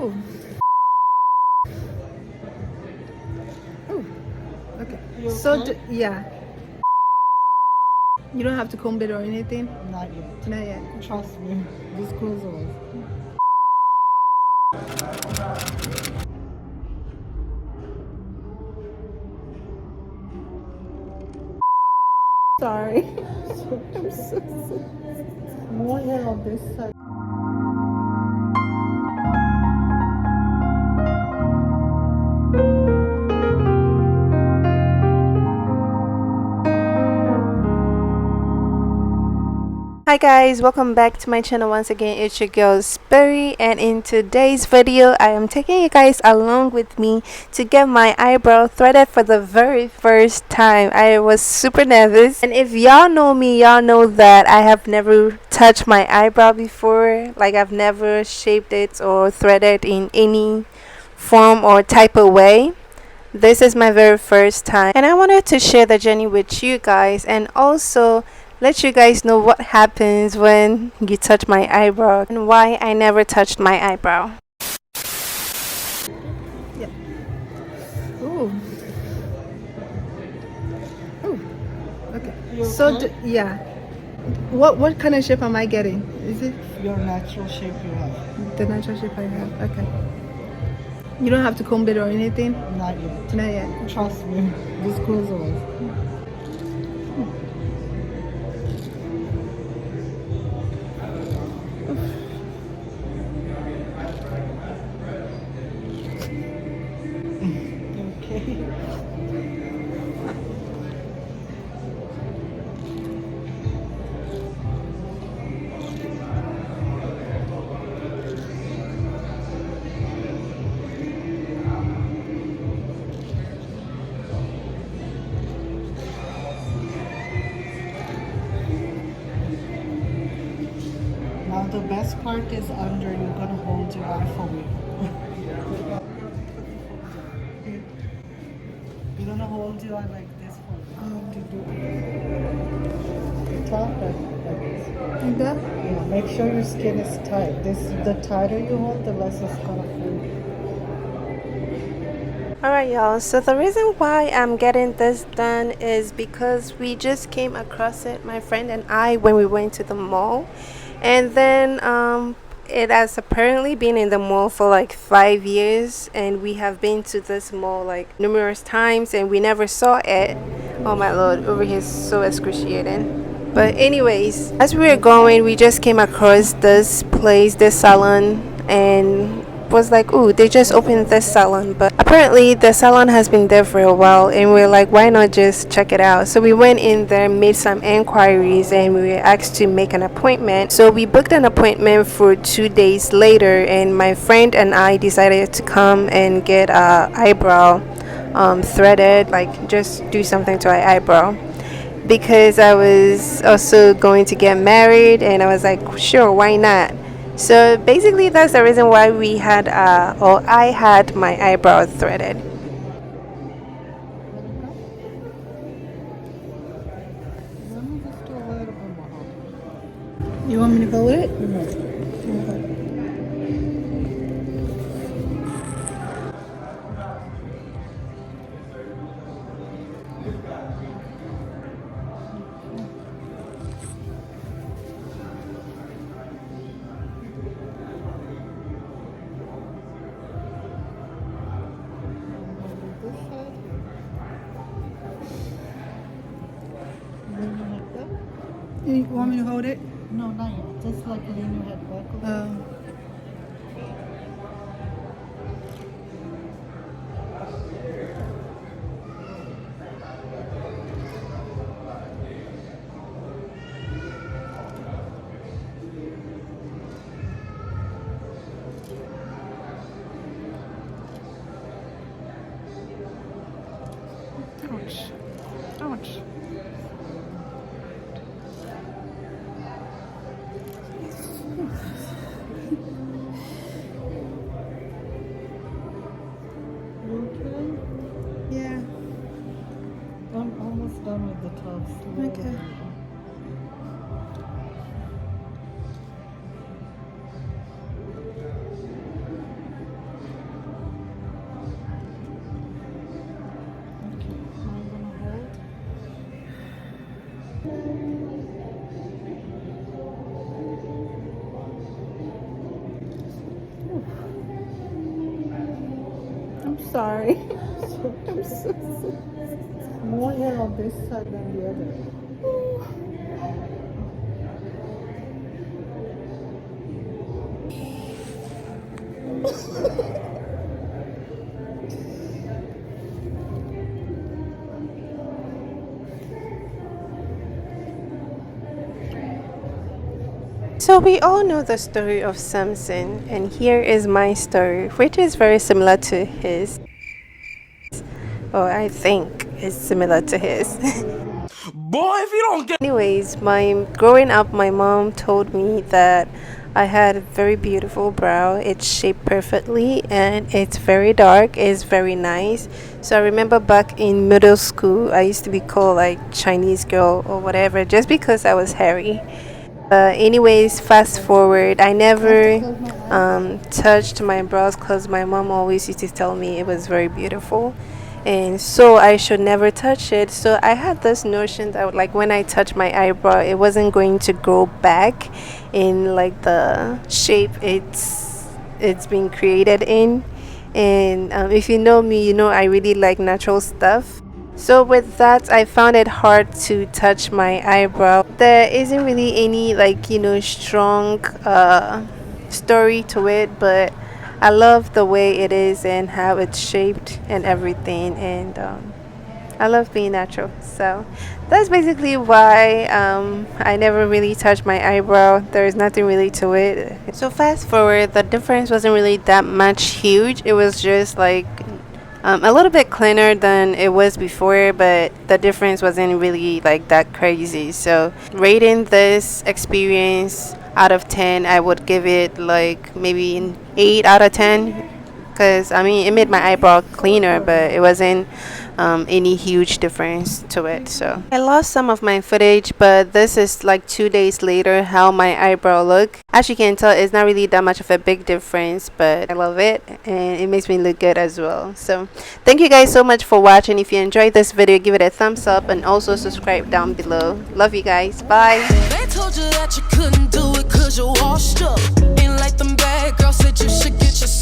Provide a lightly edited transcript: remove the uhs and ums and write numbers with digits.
Oh. Oh. Okay. So yeah. You don't have to comb it or anything? Not yet. Not yet. Trust me. Just close your eyes. Sorry. I'm so sorry. More hair on this side. Hi guys, welcome back to my channel once again. It's your girl Sperry, and in today's video I am taking you guys along with me to get my eyebrow threaded for the very first time. I was super nervous, and if y'all know me, y'all know that I have never touched my eyebrow before. Like, I've never shaped it or threaded in any form or type of way. This is my very first time, and I wanted to share the journey with you guys, and also let you guys know what happens when you touch my eyebrow and why I never touched my eyebrow. Yeah. Oh. Oh. Okay. So yeah. What kind of shape am I getting? Is it Your natural shape you have. the natural shape I have? Okay. You don't have to comb it or anything? Not yet. Not yet. Trust me. Just close your eyes. Okay. Now the best part is under. You're gonna hold your eye for me. You're gonna hold your eye like this for me. To do the top like this. Like that? Yeah, make sure your skin is tight. The tighter you hold, the less it's gonna feel. Alright y'all, so the reason why I'm getting this done is because we just came across it, my friend and I, when we went to the mall. And then it has apparently been in the mall for like 5 years, and we have been to this mall like numerous times and we never saw it. Oh my lord, over here is so excruciating. But anyways, as we were going, we just came across this place, this salon, and was like, oh, they just opened this salon. But apparently the salon has been there for a while, and we're like, why not just check it out? So we went in there, made some inquiries, and we were asked to make an appointment. So we booked an appointment for 2 days later, and my friend and I decided to come and get a eyebrow threaded, like just do something to our eyebrow, because I was also going to get married, and I was like, sure, why not? So basically that's the reason why we had or I had my eyebrow threaded. Let me just do a little bit more. You want me to go with it? This side. Lean your head back. You want me to hold it? No, not yet. Just like lean your head back a little. Ouch. Ouch. You okay? Yeah. I'm almost done with the top. Okay. sorry. I'm so sorry. More hair on this side than the other. So we all know the story of Samson, and here is my story, which is very similar to his. Or I think is similar to his. Boy, if you don't get Anyways, my growing up, my mom told me that I had a very beautiful brow. It's shaped perfectly and it's very dark. It's very nice. So I remember back in middle school, I used to be called like Chinese girl or whatever, just because I was hairy. Anyways, fast forward, I never touched my brows because my mom always used to tell me it was very beautiful, and so I should never touch it. So I had this notion that like when I touch my eyebrow, it wasn't going to grow back in like the shape it's been created in. And if you know me, you know I really like natural stuff. So with that, I found it hard to touch my eyebrow. There isn't really any like strong story to it, but I love the way it is and how it's shaped and everything, and I love being natural. So that's basically why I never really touched my eyebrow. There's nothing really to it. So fast forward, the difference wasn't really that much huge. It was just like a little bit cleaner than it was before, but the difference wasn't really like that crazy. So rating this experience out of 10, I would give it like maybe an 8 out of 10, because I mean it made my eyebrow cleaner, but it wasn't any huge difference to it. So I lost some of my footage, but this is like 2 days later how my eyebrow look. As you can tell, it's not really that much of a big difference, but I love it and it makes me look good as well. So thank you guys so much for watching. If you enjoyed this video, give it a thumbs up and also subscribe down below. Love you guys. Bye. They told you that you couldn't do it cause you're washed up. Ain't like them bad girls said you should get yourself